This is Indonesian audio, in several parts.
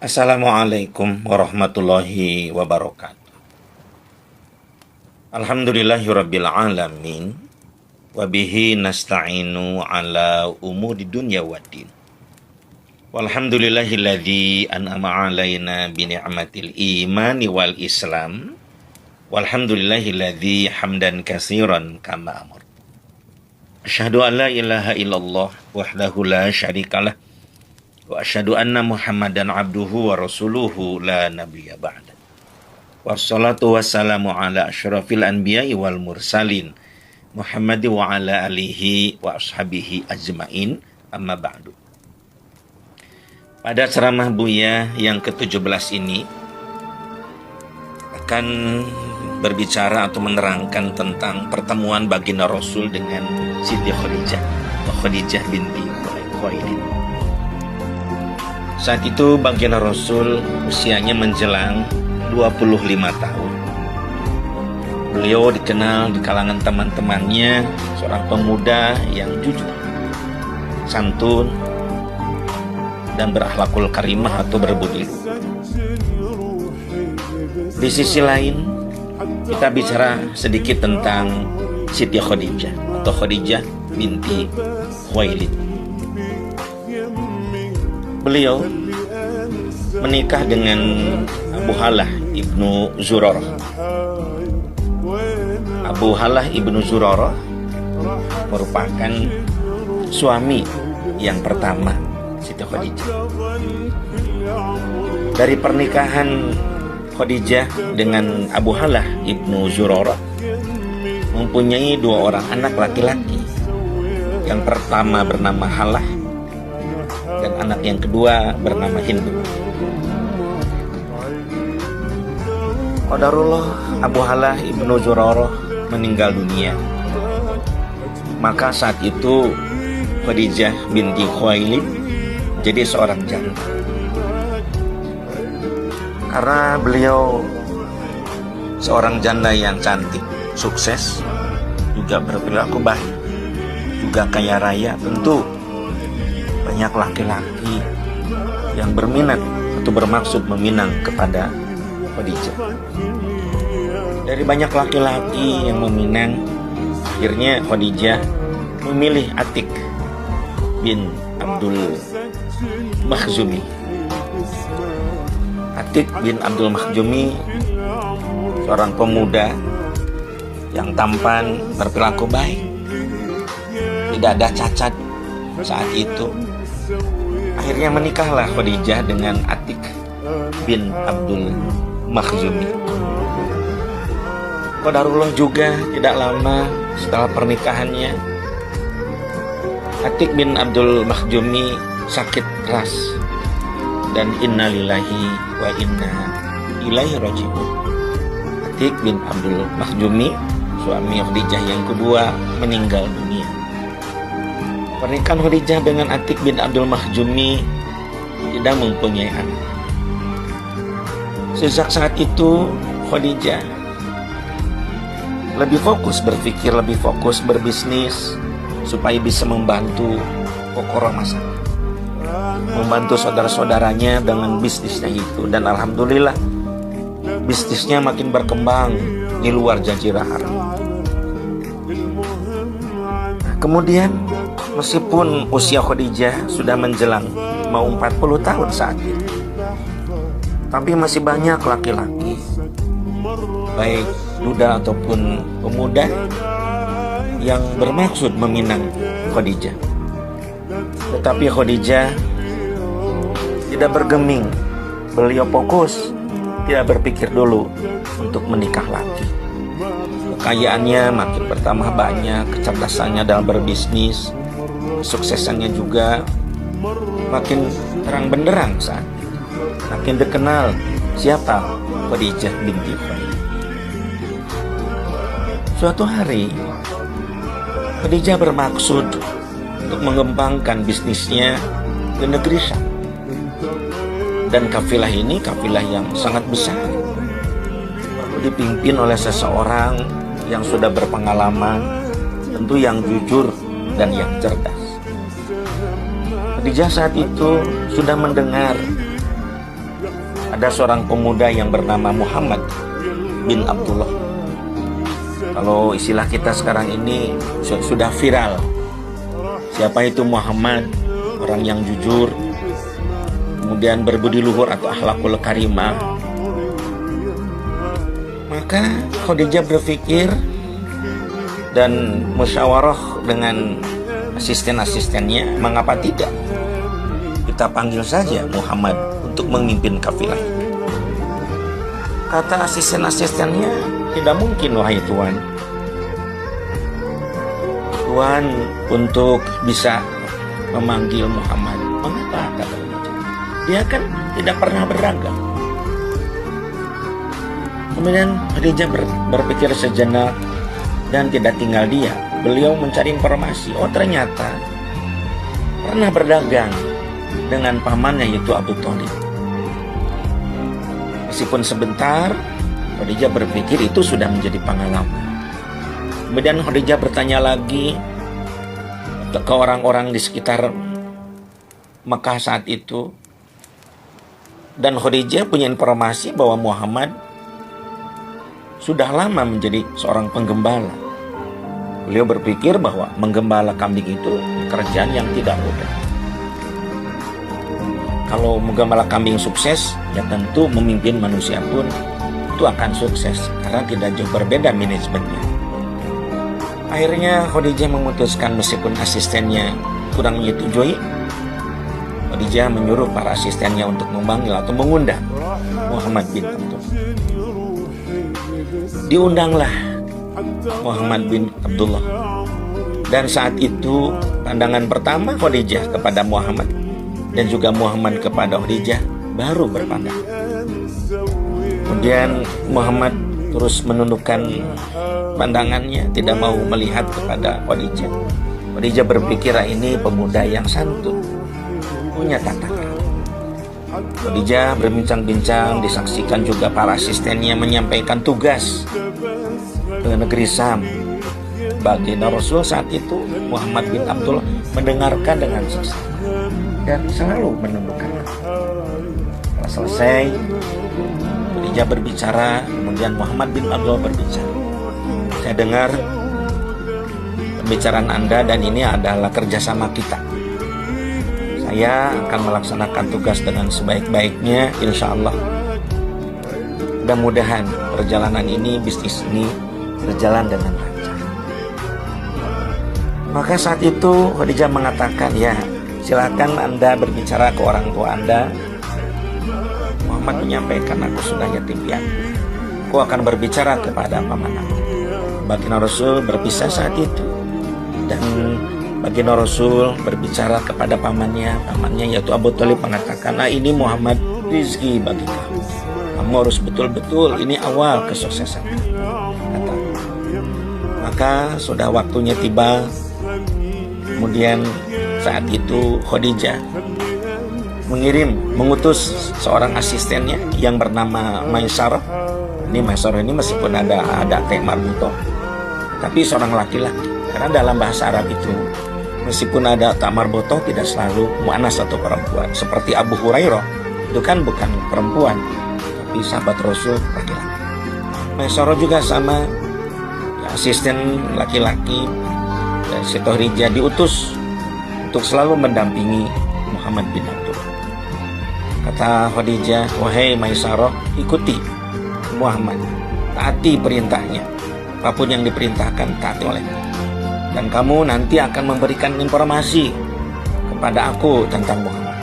Assalamualaikum warahmatullahi wabarakatuh. Alhamdulillahirabbil alamin wa bihi nasta'inu ala umuri dunya waddin. Walhamdulillahilladzi an'ama 'alaina bi ni'matil imani wal islam. Walhamdulillahilladzi hamdan katsiran kama amar. Asyhadu an la ilaha illallah wahdahu la syarikalah wa asyhadu anna Muhammadan abduhu wa rasuluhu la nabiyya ba'da. Wassalatu wassalamu ala asyrafil anbiya'i wal mursalin Muhammadi wa ala alihi wa ashabihi ajma'in, amma ba'du. Pada ceramah Buya yang ke-17 ini akan berbicara atau menerangkan tentang pertemuan baginda Rasul dengan Siti Khadijah atau Khadijah binti Khuwailid. Saat itu baginda Rasul usianya menjelang 25 tahun. Beliau dikenal di kalangan teman-temannya seorang pemuda yang jujur, santun, dan berakhlakul karimah atau berbudi. Di sisi lain, kita bicara sedikit tentang Siti Khadijah atau Khadijah binti Khuwailid. Beliau menikah dengan Abu Halah ibnu Zurarah. Abu Halah ibnu Zurarah merupakan suami yang pertama Siti Khadijah. Dari pernikahan Khadijah dengan Abu Halah ibnu Zurarah mempunyai 2 orang anak laki-laki. Yang pertama bernama Halah dan anak yang kedua bernama Hindu. Qadarullah, Abu Halah ibnu Zurarah meninggal dunia. Maka saat itu Khadijah binti Khuwailid jadi seorang janda. Karena beliau seorang janda yang cantik, sukses, juga berperilaku baik, juga kaya raya, tentu banyak laki-laki yang berminat atau bermaksud meminang kepada Khadijah. Dari banyak laki-laki yang meminang, akhirnya Khadijah memilih Atik bin Abdul Makhzumi. Atik bin Abdul Makhzumi seorang pemuda yang tampan, berperilaku baik, tidak ada cacat saat itu. Akhirnya menikahlah Khadijah dengan Atik bin Abdul Makhzumi. Qadarullah juga tidak lama setelah pernikahannya, Atik bin Abdul Makhzumi sakit keras dan innalillahi wa inna ilaihi raji'un. Atik bin Abdul Makhzumi, suami Khadijah yang kedua, meninggal dunia. Pernikahan Khadijah dengan Atik bin Abdul Makhzumi tidak mempunyai anak. Sejak saat itu Khadijah lebih fokus berpikir, lebih fokus berbisnis supaya bisa membantu pokok masyarakat, membantu saudara-saudaranya dengan bisnisnya itu. Dan alhamdulillah bisnisnya makin berkembang di luar Jazirah Arab. Kemudian meskipun usia Khadijah sudah menjelang mau 40 tahun saat itu, tapi masih banyak laki-laki, baik duda ataupun pemuda, yang bermaksud meminang Khadijah. Tetapi Khadijah tidak bergeming. Beliau fokus, tidak berpikir dulu untuk menikah lagi. Kekayaannya makin bertambah banyak, kecerdasannya dalam berbisnis, kesuksesannya juga makin terang benderang saat itu. Makin dikenal siapa Khadijah binti Khuwailid. Suatu hari Khadijah bermaksud untuk mengembangkan bisnisnya ke negeri Syam. Dan kafilah ini kafilah yang sangat besar, dipimpin oleh seseorang yang sudah berpengalaman, tentu yang jujur dan yang cerdas. Khadijah saat itu sudah mendengar ada seorang pemuda yang bernama Muhammad bin Abdullah. Kalau istilah kita sekarang ini sudah viral. Siapa itu Muhammad? Orang yang jujur, kemudian berbudi luhur atau akhlakul karimah. Maka Khadijah berpikir dan musyawarah dengan asisten-asistennya, mengapa tidak kita panggil saja Muhammad untuk memimpin kafilah. Kata asisten-asistennya, tidak mungkin wahai Tuan. Tuan untuk bisa memanggil Muhammad. Mengapa? Kata Khadijah. Dia kan tidak pernah berdagang. Kemudian Khadijah berpikir sejenak dan tidak tinggal dia. Beliau mencari informasi. Oh, ternyata pernah berdagang dengan pamannya yaitu Abu Thalib. Meskipun sebentar, Khadijah berpikir itu sudah menjadi pengalaman. Kemudian Khadijah bertanya lagi ke orang-orang di sekitar Mekah saat itu. Dan Khadijah punya informasi bahwa Muhammad sudah lama menjadi seorang penggembala. Beliau berpikir bahwa menggembala kambing itu pekerjaan yang tidak mudah. Kalau menggembala kambing sukses, ya tentu memimpin manusia pun itu akan sukses, karena tidak jauh berbeda manajemennya. Akhirnya Khadijah memutuskan, meskipun asistennya kurang menyetujui, Khadijah menyuruh para asistennya untuk memanggil atau mengundang Muhammad bin Abdullah. Diundanglah Muhammad bin Abdullah. Dan saat itu pandangan pertama Khadijah kepada Muhammad dan juga Muhammad kepada Khadijah baru berpandang. Kemudian Muhammad terus menundukkan pandangannya, tidak mau melihat kepada Khadijah. Khadijah berpikir ini pemuda yang santun, punya tata krama. Khadijah berbincang-bincang, disaksikan juga para asistennya menyampaikan tugas ke negeri Syam. Baginda Rasul saat itu Muhammad bin Abdullah mendengarkan dengan seksama dan selalu menundukkan. Setelah selesai, Khadijah berbicara, kemudian Muhammad bin Abdullah berbicara. Saya dengar pembicaraan Anda dan ini adalah kerjasama kita. Saya akan melaksanakan tugas dengan sebaik-baiknya, insya Allah. Mudah-mudahan perjalanan ini, bisnis ini berjalan dengan lancar. Maka saat itu Khadijah mengatakan, ya silakan Anda berbicara ke orang tua Anda. Muhammad menyampaikan, aku sudah yatim piatu. Aku akan berbicara kepada paman aku. Baginda Rasul berpisah saat itu. Dan Baginda Rasul berbicara kepada pamannya yaitu Abu Thalib, mengatakan, nah ini Muhammad rizki bagi kamu. Kamu harus betul-betul, ini awal kesuksesan kamu. Kata. Maka sudah waktunya tiba. Kemudian saat itu Khadijah mengutus seorang asistennya yang bernama Maisarah. Ini Maisarah ini meskipun ada Teh Marbuto, tapi seorang laki-laki. Karena dalam bahasa Arab itu meskipun ada Tamar Botoh tidak selalu mu'annas atau perempuan. Seperti Abu Hurairah itu kan bukan perempuan, tapi sahabat Rasul laki-laki. Maisarah juga sama, ya, asisten laki-laki. Dan Khadijah diutus untuk selalu mendampingi Muhammad bin Abdullah. Kata Khadijah, wahai Maisarah, ikuti Muhammad, taati perintahnya. Apapun yang diperintahkan, taati olehnya. Dan kamu nanti akan memberikan informasi kepada aku tentang Muhammad.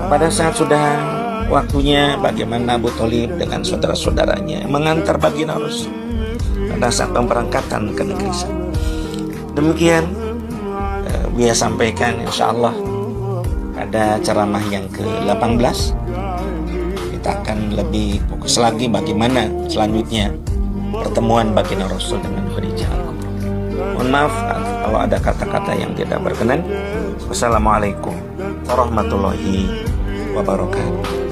Pada saat sudah waktunya, bagaimana Abu Thalib dengan saudara-saudaranya mengantar Baginda Rasul pada saat pemberangkatan ke negeri Syam. Demikian Buya sampaikan, insya Allah pada ceramah yang ke-18 kita akan lebih fokus lagi bagaimana selanjutnya pertemuan Baginda Rasul dengan Khadijah. Mohon maaf kalau ada kata-kata yang tidak berkenan. Wassalamualaikum warahmatullahi wabarakatuh.